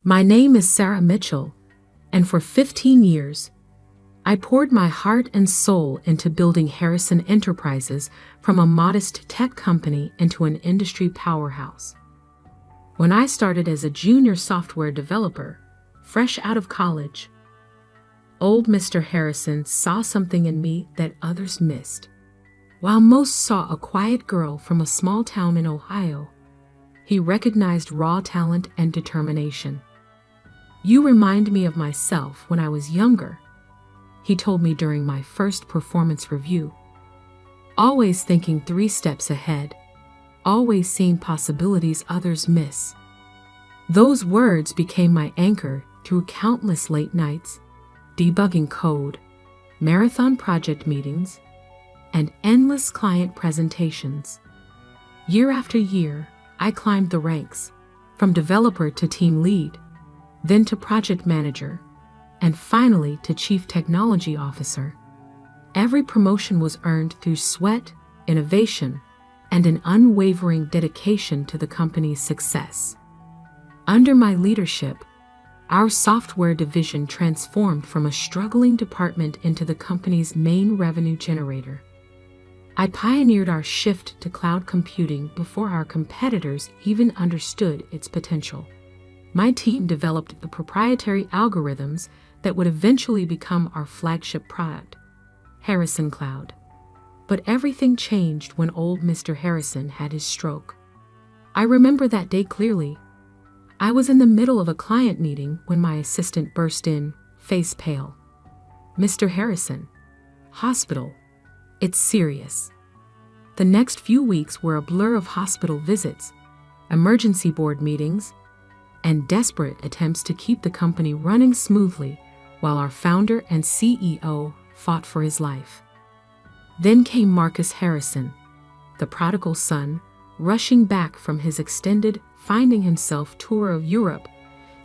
My name is Sarah Mitchell, and for 15 years, I poured my heart and soul into building Harrison Enterprises from a modest tech company into an industry powerhouse. When I started as a junior software developer, fresh out of college, old Mr. Harrison saw something in me that others missed. While most saw a quiet girl from a small town in Ohio, he recognized raw talent and determination. "You remind me of myself when I was younger," he told me during my first performance review. "Always thinking 3 steps ahead, always seeing possibilities others miss." Those words became my anchor through countless late nights, debugging code, marathon project meetings, and endless client presentations. Year after year, I climbed the ranks, from developer to team lead, then to project manager, and finally to chief technology officer. Every promotion was earned through sweat, innovation, and an unwavering dedication to the company's success. Under my leadership, our software division transformed from a struggling department into the company's main revenue generator. I pioneered our shift to cloud computing before our competitors even understood its potential. My team developed the proprietary algorithms that would eventually become our flagship product, Harrison Cloud. But everything changed when old Mr. Harrison had his stroke. I remember that day clearly. I was in the middle of a client meeting when my assistant burst in, face pale. "Mr. Harrison, hospital. It's serious." The next few weeks were a blur of hospital visits, emergency board meetings, and desperate attempts to keep the company running smoothly while our founder and CEO fought for his life. Then came Marcus Harrison, the prodigal son, rushing back from his extended, finding himself tour of Europe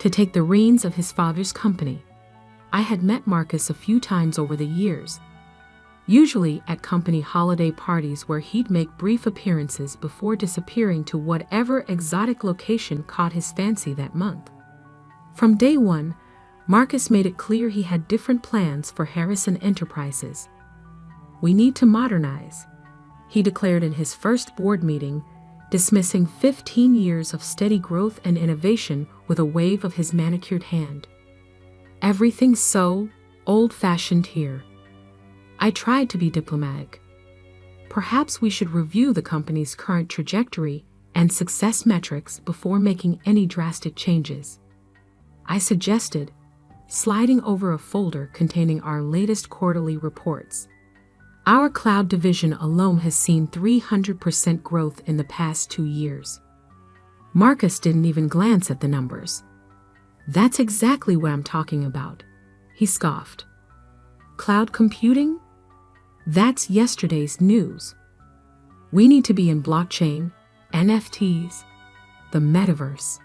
to take the reins of his father's company. I had met Marcus a few times over the years, usually at company holiday parties where he'd make brief appearances before disappearing to whatever exotic location caught his fancy that month. From day one, Marcus made it clear he had different plans for Harrison Enterprises. "We need to modernize," he declared in his first board meeting, dismissing 15 years of steady growth and innovation with a wave of his manicured hand. "Everything's so old-fashioned here." I tried to be diplomatic. "Perhaps we should review the company's current trajectory and success metrics before making any drastic changes," I suggested, sliding over a folder containing our latest quarterly reports. Our cloud division alone has seen 300% growth in the past 2 years. Marcus didn't even glance at the numbers. "That's exactly what I'm talking about," he scoffed. "Cloud computing? That's yesterday's news. We need to be in blockchain, NFTs, the metaverse."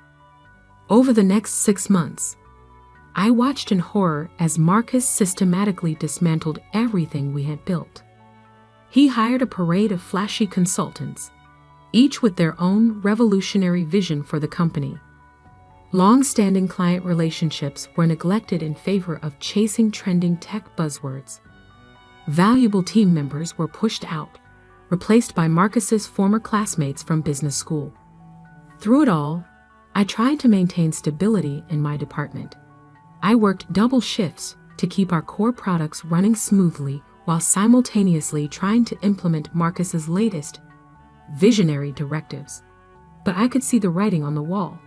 Over the next 6 months, I watched in horror as Marcus systematically dismantled everything we had built. He hired a parade of flashy consultants, each with their own revolutionary vision for the company. Long-standing client relationships were neglected in favor of chasing trending tech buzzwords. Valuable team members were pushed out, replaced by Marcus's former classmates from business school. Through it all, I tried to maintain stability in my department. I worked double shifts to keep our core products running smoothly while simultaneously trying to implement Marcus's latest, visionary directives. But I could see the writing on the wall.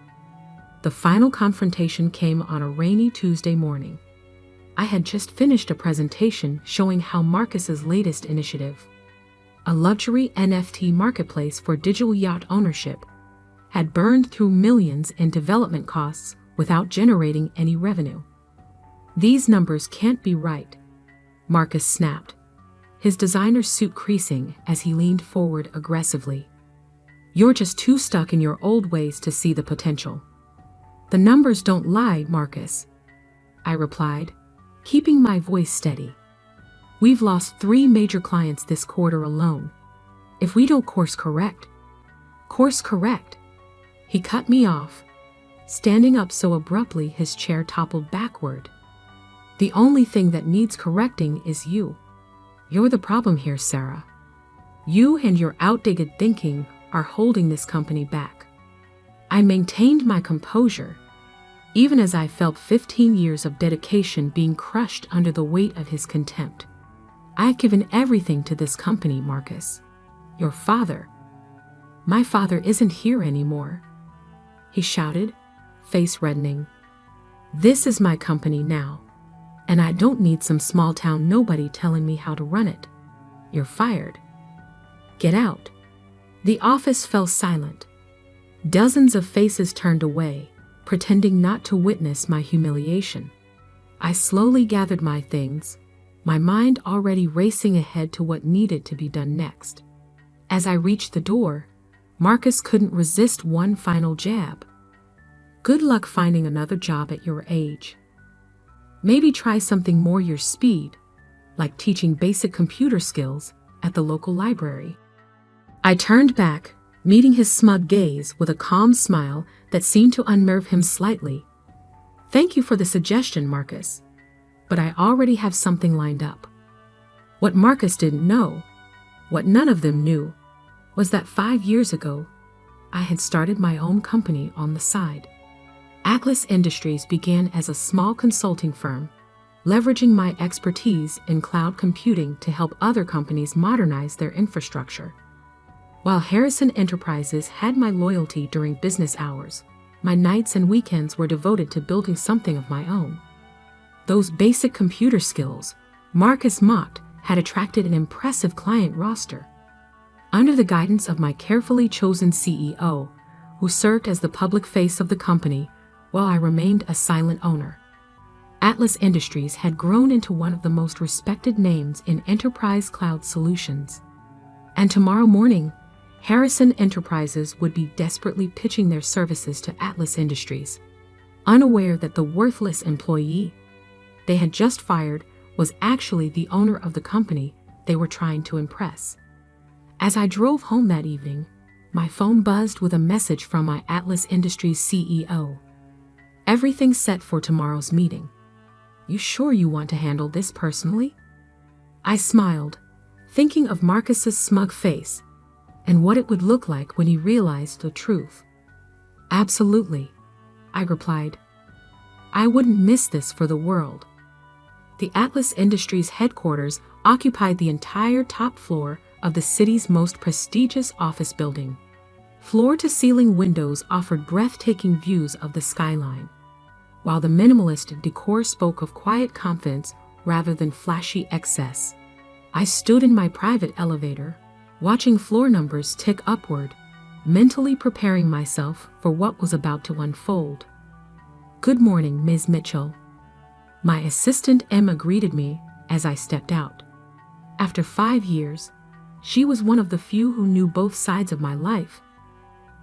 The final confrontation came on a rainy Tuesday morning. I had just finished a presentation showing how Marcus's latest initiative, a luxury NFT marketplace for digital yacht ownership, had burned through millions in development costs without generating any revenue. "These numbers can't be right," Marcus snapped, his designer suit creasing as he leaned forward aggressively. "You're just too stuck in your old ways to see the potential." "The numbers don't lie, Marcus," I replied, keeping my voice steady. "We've lost 3 major clients this quarter alone. If we don't course correct, he cut me off, standing up so abruptly his chair toppled backward. "The only thing that needs correcting is you. You're the problem here, Sarah. You and your outdated thinking are holding this company back." I maintained my composure, even as I felt 15 years of dedication being crushed under the weight of his contempt. "I've given everything to this company, Marcus. Your father." "My father isn't here anymore," he shouted, face reddening. "This is my company now, and I don't need some small-town nobody telling me how to run it. You're fired. Get out." The office fell silent. Dozens of faces turned away, pretending not to witness my humiliation. I slowly gathered my things, my mind already racing ahead to what needed to be done next. As I reached the door, Marcus couldn't resist one final jab. "Good luck finding another job at your age. Maybe try something more your speed, like teaching basic computer skills at the local library." I turned back, meeting his smug gaze with a calm smile that seemed to unnerve him slightly. "Thank you for the suggestion, Marcus, but I already have something lined up." What Marcus didn't know, what none of them knew, was that 5 years ago, I had started my own company on the side. Atlas Industries began as a small consulting firm, leveraging my expertise in cloud computing to help other companies modernize their infrastructure. While Harrison Enterprises had my loyalty during business hours, my nights and weekends were devoted to building something of my own. Those basic computer skills, Marcus mocked, had attracted an impressive client roster. Under the guidance of my carefully chosen CEO, who served as the public face of the company while I remained a silent owner, Atlas Industries had grown into one of the most respected names in enterprise cloud solutions. And tomorrow morning, Harrison Enterprises would be desperately pitching their services to Atlas Industries, unaware that the worthless employee they had just fired was actually the owner of the company they were trying to impress. As I drove home that evening, my phone buzzed with a message from my Atlas Industries CEO. "Everything set for tomorrow's meeting. You sure you want to handle this personally?" I smiled, thinking of Marcus's smug face and what it would look like when he realized the truth. "Absolutely," I replied. "I wouldn't miss this for the world." The Atlas Industries headquarters occupied the entire top floor of the city's most prestigious office building. Floor-to-ceiling windows offered breathtaking views of the skyline, while the minimalist decor spoke of quiet confidence rather than flashy excess. I stood in my private elevator, watching floor numbers tick upward, mentally preparing myself for what was about to unfold. "Good morning, Ms. Mitchell." My assistant Emma greeted me as I stepped out. After 5 years, she was one of the few who knew both sides of my life.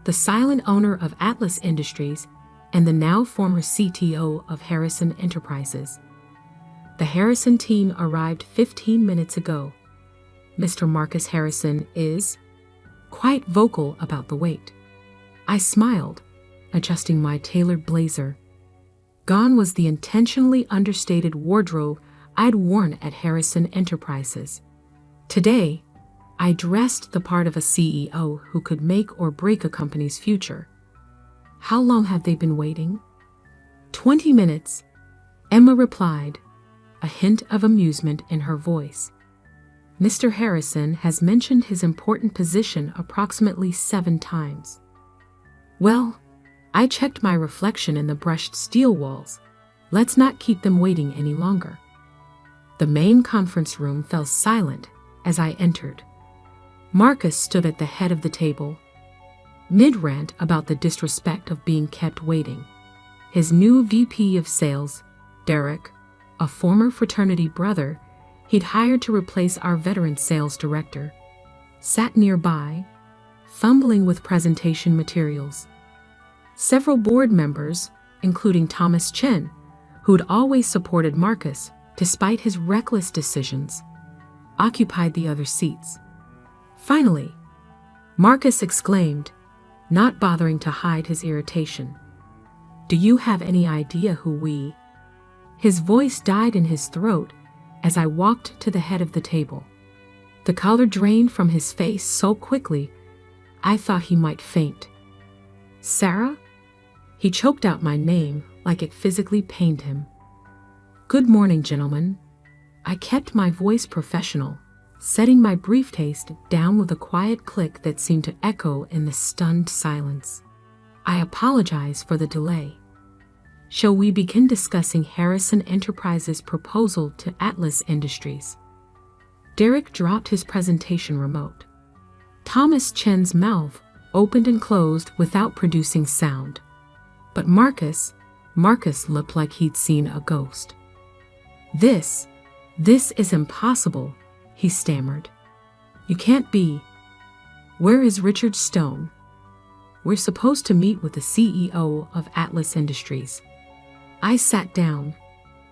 The silent owner of Atlas Industries and the now former CTO of Harrison Enterprises. The Harrison team arrived 15 minutes ago. Mr. Marcus Harrison is quite vocal about the wait. I smiled, adjusting my tailored blazer. Gone was the intentionally understated wardrobe I'd worn at Harrison Enterprises. Today, I dressed the part of a CEO who could make or break a company's future. "How long have they been waiting?" 20 minutes, Emma replied, a hint of amusement in her voice. "Mr. Harrison has mentioned his important position approximately 7 times. Well, I checked my reflection in the brushed steel walls. Let's not keep them waiting any longer." The main conference room fell silent as I entered. Marcus stood at the head of the table, mid-rant about the disrespect of being kept waiting. His new VP of Sales, Derek, a former fraternity brother he'd hired to replace our veteran sales director, sat nearby, fumbling with presentation materials. Several board members, including Thomas Chen, who'd always supported Marcus despite his reckless decisions, occupied the other seats. Finally, Marcus exclaimed, not bothering to hide his irritation, Do you have any idea who we? His voice died in his throat as I walked to the head of the table. The color drained from his face so quickly, I thought he might faint. Sarah? He choked out my name like it physically pained him. Good morning, gentlemen. I kept my voice professional, setting my briefcase down with a quiet click that seemed to echo in the stunned silence. I apologize for the delay. Shall we begin discussing Harrison Enterprises' proposal to Atlas Industries? Derek dropped his presentation remote. Thomas Chen's mouth opened and closed without producing sound. But Marcus looked like he'd seen a ghost. This is impossible, he stammered. You can't be. Where is Richard Stone? We're supposed to meet with the CEO of Atlas Industries. I sat down,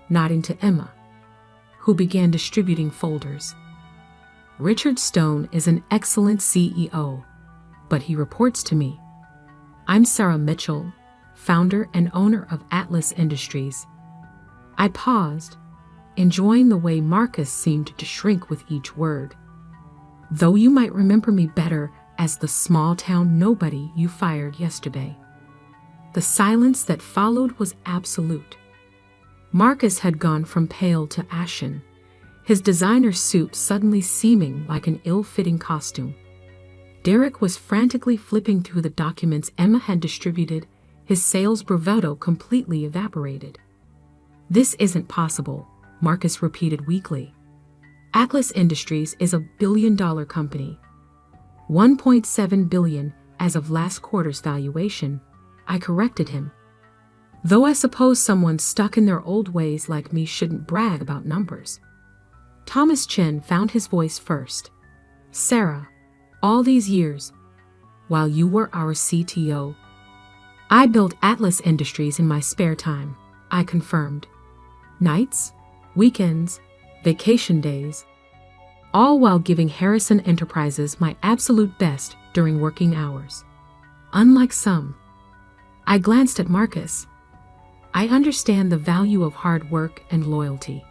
nodding to Emma, who began distributing folders. Richard Stone is an excellent CEO, but he reports to me. I'm Sarah Mitchell, founder and owner of Atlas Industries. I paused, enjoying the way Marcus seemed to shrink with each word. Though you might remember me better as the small-town nobody you fired yesterday. The silence that followed was absolute. Marcus had gone from pale to ashen, his designer suit suddenly seeming like an ill-fitting costume. Derek was frantically flipping through the documents Emma had distributed, his sales bravado completely evaporated. This isn't possible, Marcus repeated weakly. Atlas Industries is a billion-dollar company. $1.7 billion as of last quarter's valuation, I corrected him. Though I suppose someone stuck in their old ways like me shouldn't brag about numbers. Thomas Chen found his voice first. Sarah, all these years, while you were our CTO, I built Atlas Industries in my spare time, I confirmed. Nights, weekends, vacation days, all while giving Harrison Enterprises my absolute best during working hours. Unlike some. I glanced at Marcus. I understand the value of hard work and loyalty.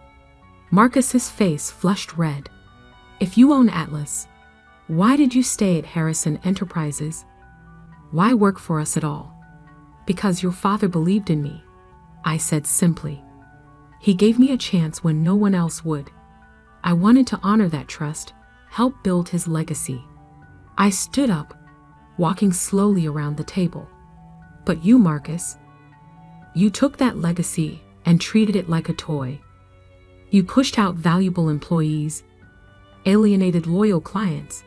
Marcus's face flushed red. If you own Atlas, why did you stay at Harrison Enterprises? Why work for us at all? Because your father believed in me, I said simply. He gave me a chance when no one else would. I wanted to honor that trust, help build his legacy. I stood up, walking slowly around the table. But you, Marcus, you took that legacy and treated it like a toy. You pushed out valuable employees, alienated loyal clients,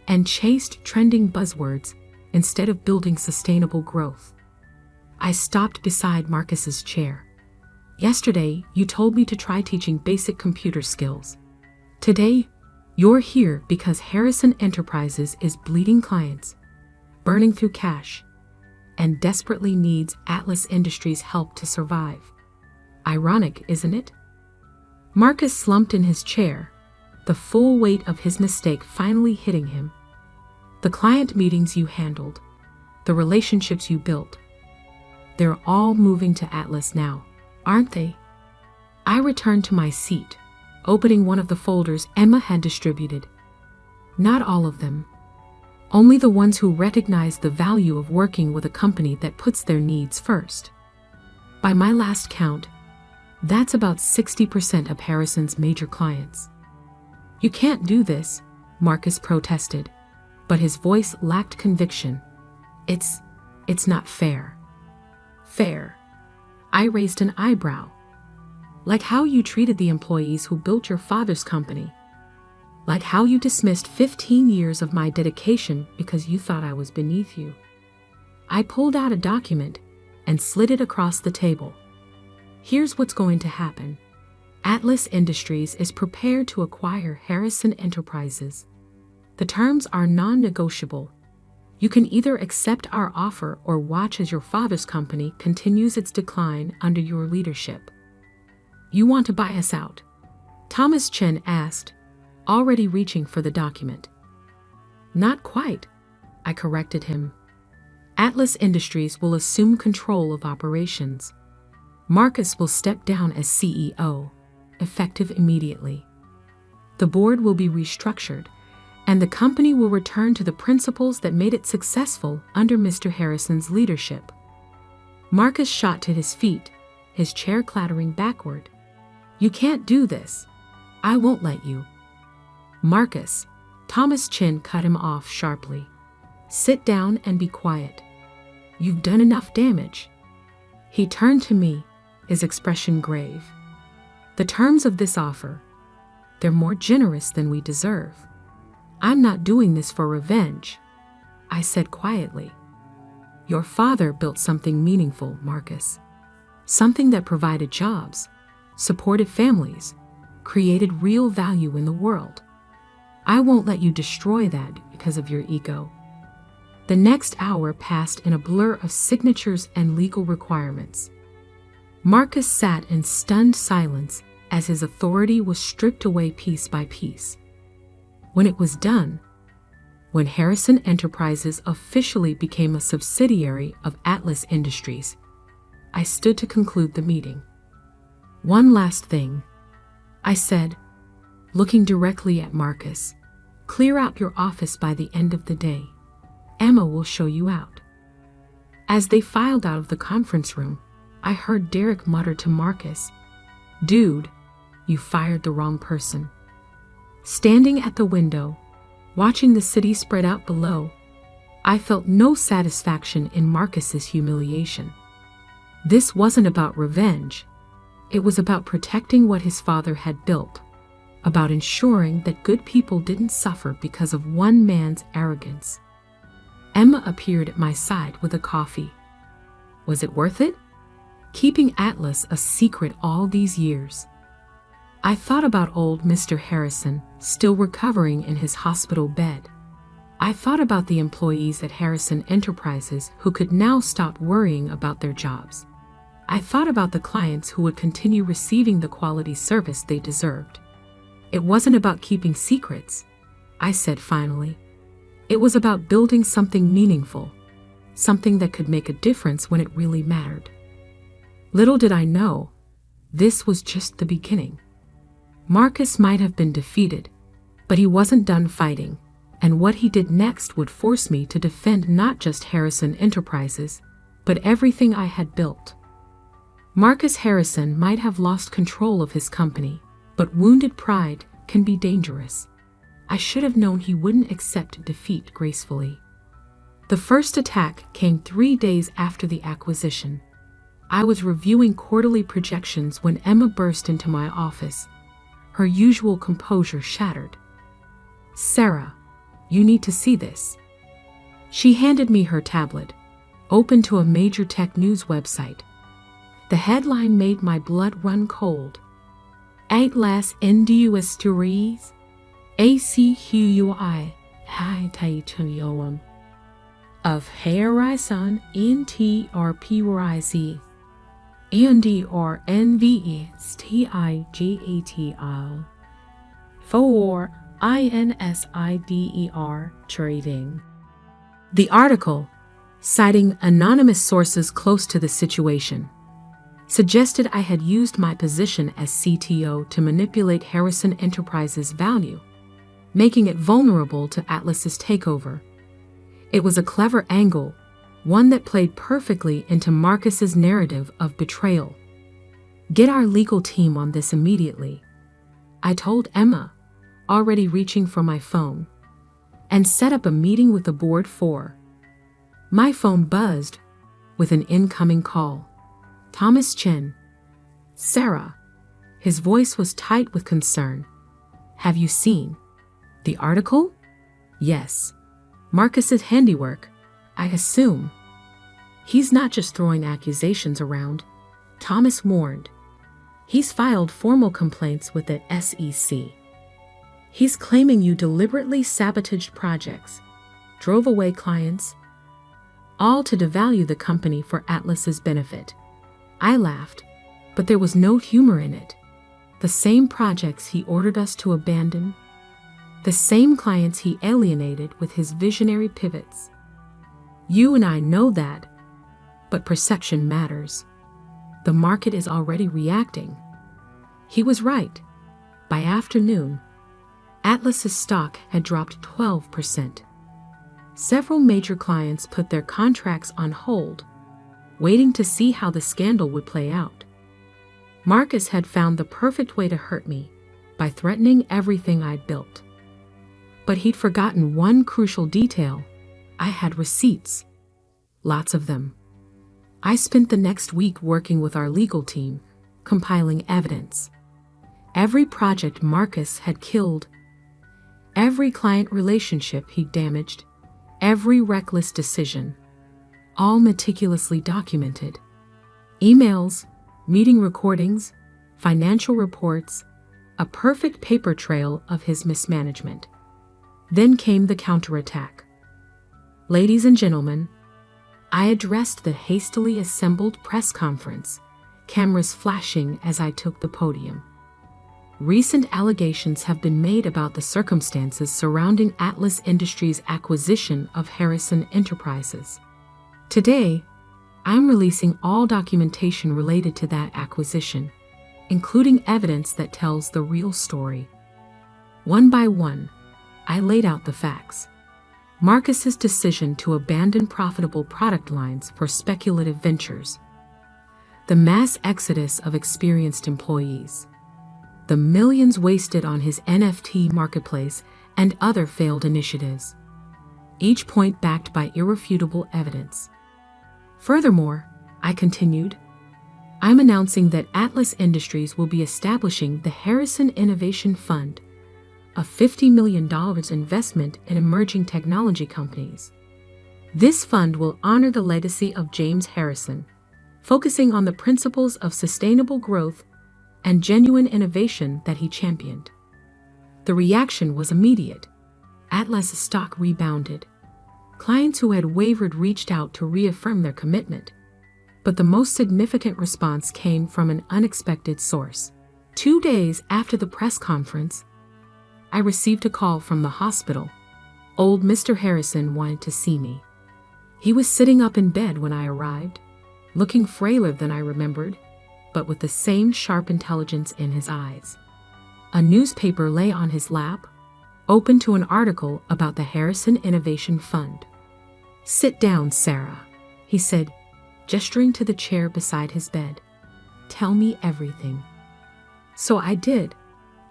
and chased trending buzzwords instead of building sustainable growth. I stopped beside Marcus's chair. Yesterday, you told me to try teaching basic computer skills. Today, you're here because Harrison Enterprises is bleeding clients, burning through cash, and desperately needs Atlas Industries' help to survive. Ironic, isn't it? Marcus slumped in his chair, the full weight of his mistake finally hitting him. The client meetings you handled, the relationships you built, they're all moving to Atlas now, aren't they? I returned to my seat, opening one of the folders Emma had distributed. Not all of them. Only the ones who recognize the value of working with a company that puts their needs first. By my last count, that's about 60% of Harrison's major clients. You can't do this, Marcus protested, but his voice lacked conviction. It's not fair. Fair. I raised an eyebrow. Like how you treated the employees who built your father's company. Like how you dismissed 15 years of my dedication because you thought I was beneath you. I pulled out a document and slid it across the table. Here's what's going to happen. Atlas Industries is prepared to acquire Harrison Enterprises. The terms are non-negotiable. You can either accept our offer or watch as your father's company continues its decline under your leadership. You want to buy us out? Thomas Chen asked, already reaching for the document. Not quite, I corrected him. Atlas Industries will assume control of operations. Marcus will step down as CEO, effective immediately. The board will be restructured, and the company will return to the principles that made it successful under Mr. Harrison's leadership. Marcus shot to his feet, his chair clattering backward. "You can't do this. I won't let you." "Marcus," Thomas Chin cut him off sharply. "Sit down and be quiet. You've done enough damage." He turned to me, his expression grave. "The terms of this offer, they're more generous than we deserve. I'm not doing this for revenge," I said quietly. "Your father built something meaningful, Marcus. Something that provided jobs, supported families, created real value in the world. I won't let you destroy that because of your ego." The next hour passed in a blur of signatures and legal requirements. Marcus sat in stunned silence as his authority was stripped away piece by piece. When it was done, when Harrison Enterprises officially became a subsidiary of Atlas Industries, I stood to conclude the meeting. "One last thing," I said, looking directly at Marcus. "Clear out your office by the end of the day. Emma will show you out." As they filed out of the conference room, I heard Derek mutter to Marcus, "Dude, you fired the wrong person." Standing at the window, watching the city spread out below, I felt no satisfaction in Marcus's humiliation. This wasn't about revenge. It was about protecting what his father had built, about ensuring that good people didn't suffer because of one man's arrogance. Emma appeared at my side with a coffee. Was it worth it? Keeping Atlas a secret all these years. I thought about old Mr. Harrison, still recovering in his hospital bed. I thought about the employees at Harrison Enterprises who could now stop worrying about their jobs. I thought about the clients who would continue receiving the quality service they deserved. It wasn't about keeping secrets, I said finally. It was about building something meaningful, something that could make a difference when it really mattered. Little did I know, this was just the beginning. Marcus might have been defeated, but he wasn't done fighting, and what he did next would force me to defend not just Harrison Enterprises, but everything I had built. Marcus Harrison might have lost control of his company, but wounded pride can be dangerous. I should have known he wouldn't accept defeat gracefully. The first attack came 3 days after the acquisition. I was reviewing quarterly projections when Emma burst into my office, her usual composure shattered. "Sarah, you need to see this." She handed me her tablet, open to a major tech news website. The headline made my blood run cold. "Atlas Industries, ACQUI, Titanium of Harrison Enterprises, NDRNVSTIGATL, for INSIDER Trading." The article, citing anonymous sources close to the situation, suggested I had used my position as CTO to manipulate Harrison Enterprises' value, making it vulnerable to Atlas's takeover. It was a clever angle, one that played perfectly into Marcus's narrative of betrayal. "Get our legal team on this immediately," I told Emma, already reaching for my phone, "and set up a meeting with the board for." My phone buzzed with an incoming call. Thomas Chin. "Sarah." His voice was tight with concern. "Have you seen the article?" "Yes." "Marcus's handiwork, I assume." "He's not just throwing accusations around," Thomas warned. "He's filed formal complaints with the SEC. He's claiming you deliberately sabotaged projects, drove away clients, all to devalue the company for Atlas's benefit." I laughed, but there was no humor in it. The same projects he ordered us to abandon, the same clients he alienated with his visionary pivots. You and I know that, but perception matters. The market is already reacting. He was right. By afternoon, Atlas's stock had dropped 12%. Several major clients put their contracts on hold, waiting to see how the scandal would play out. Marcus had found the perfect way to hurt me by threatening everything I'd built. But he'd forgotten one crucial detail. I had receipts. Lots of them. I spent the next week working with our legal team, compiling evidence. Every project Marcus had killed, every client relationship he'd damaged, every reckless decision, all meticulously documented. Emails, meeting recordings, financial reports, a perfect paper trail of his mismanagement. Then came the counterattack. Ladies and gentlemen, I addressed the hastily assembled press conference, cameras flashing as I took the podium. Recent allegations have been made about the circumstances surrounding Atlas Industries' acquisition of Harrison Enterprises. Today, I'm releasing all documentation related to that acquisition, including evidence that tells the real story. One by one, I laid out the facts. Marcus's decision to abandon profitable product lines for speculative ventures, the mass exodus of experienced employees, the millions wasted on his NFT marketplace and other failed initiatives, each point backed by irrefutable evidence. Furthermore, I continued, I'm announcing that Atlas Industries will be establishing the Harrison Innovation Fund, a $50 million investment in emerging technology companies. This fund will honor the legacy of James Harrison, focusing on the principles of sustainable growth and genuine innovation that he championed. The reaction was immediate. Atlas's stock rebounded. Clients who had wavered reached out to reaffirm their commitment. But the most significant response came from an unexpected source. 2 days after the press conference, I received a call from the hospital. Old Mr. Harrison wanted to see me. He was sitting up in bed when I arrived, looking frailer than I remembered, but with the same sharp intelligence in his eyes. A newspaper lay on his lap, open to an article about the Harrison Innovation Fund. "Sit down, Sarah," he said, gesturing to the chair beside his bed. "Tell me everything." So I did.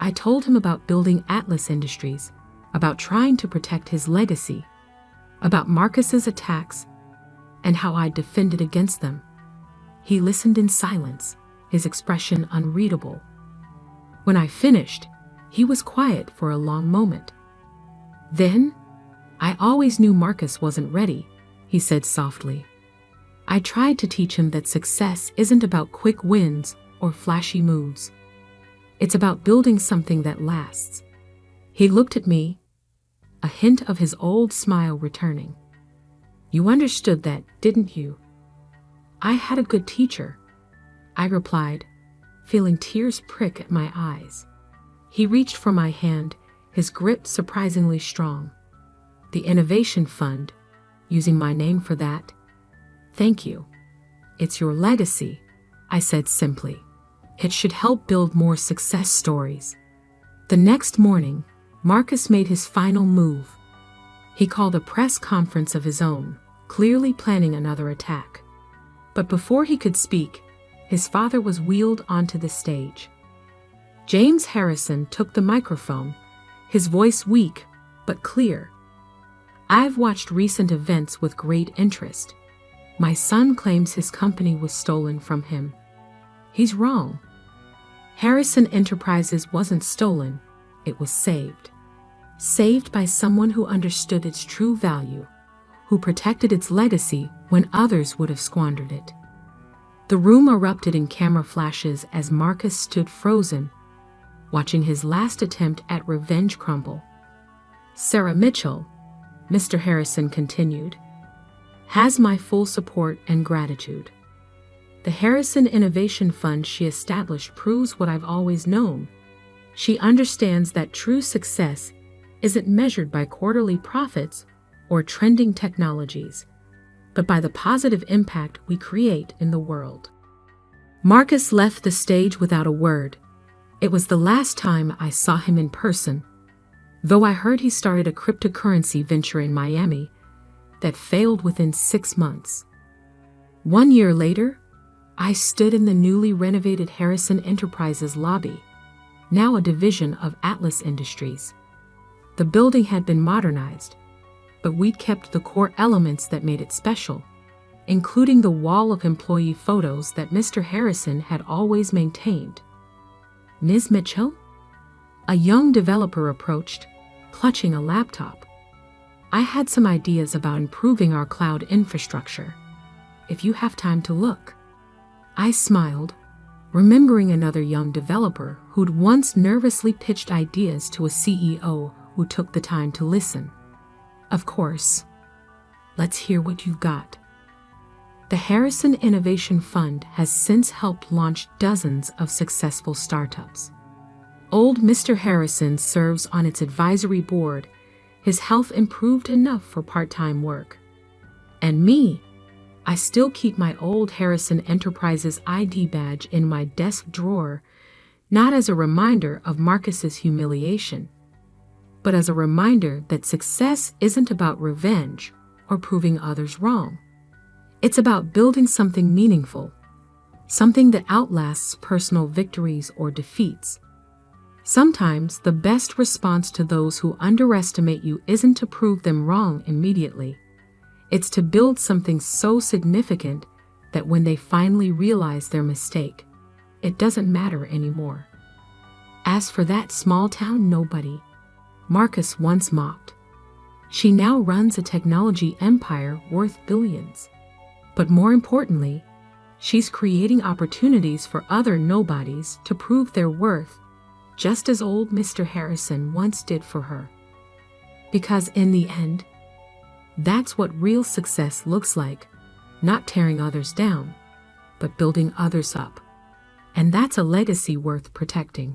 I told him about building Atlas Industries, about trying to protect his legacy, about Marcus's attacks, and how I defended against them. He listened in silence, his expression unreadable. When I finished, he was quiet for a long moment. Then, "I always knew Marcus wasn't ready," he said softly. "I tried to teach him that success isn't about quick wins or flashy moves. It's about building something that lasts." He looked at me, a hint of his old smile returning. "You understood that, didn't you?" "I had a good teacher," I replied, feeling tears prick at my eyes. He reached for my hand, his grip surprisingly strong. "The Innovation Fund, using my name for that? Thank you. It's your legacy," I said simply. "It should help build more success stories." The next morning, Marcus made his final move. He called a press conference of his own, clearly planning another attack. But before he could speak, his father was wheeled onto the stage. James Harrison took the microphone, his voice weak but clear. "I've watched recent events with great interest. My son claims his company was stolen from him. He's wrong. Harrison Enterprises wasn't stolen, it was saved. Saved by someone who understood its true value, who protected its legacy when others would have squandered it." The room erupted in camera flashes as Marcus stood frozen, watching his last attempt at revenge crumble. "Sarah Mitchell," Mr. Harrison continued, "has my full support and gratitude. The Harrison Innovation Fund she established proves what I've always known. She understands that true success isn't measured by quarterly profits or trending technologies, but by the positive impact we create in the world. Marcus left the stage without a word. It was the last time I saw him in person, though I heard he started a cryptocurrency venture in Miami that failed within 6 months. 1 year later, I stood in the newly renovated Harrison Enterprises lobby, now a division of Atlas Industries. The building had been modernized, but we'd kept the core elements that made it special, including the wall of employee photos that Mr. Harrison had always maintained. "Ms. Mitchell?" A young developer approached, clutching a laptop. "I had some ideas about improving our cloud infrastructure, if you have time to look." I smiled, remembering another young developer who'd once nervously pitched ideas to a CEO who took the time to listen. "Of course. Let's hear what you've got." The Harrison Innovation Fund has since helped launch dozens of successful startups. Old Mr. Harrison serves on its advisory board. His health improved enough for part-time work. And me, I still keep my old Harrison Enterprises ID badge in my desk drawer, not as a reminder of Marcus's humiliation, but as a reminder that success isn't about revenge or proving others wrong. It's about building something meaningful, something that outlasts personal victories or defeats. Sometimes the best response to those who underestimate you isn't to prove them wrong immediately. It's to build something so significant that when they finally realize their mistake, it doesn't matter anymore. As for that small-town nobody, Marcus once mocked, she now runs a technology empire worth billions. But more importantly, she's creating opportunities for other nobodies to prove their worth, just as old Mr. Harrison once did for her. Because in the end, that's what real success looks like, not tearing others down, but building others up. And that's a legacy worth protecting.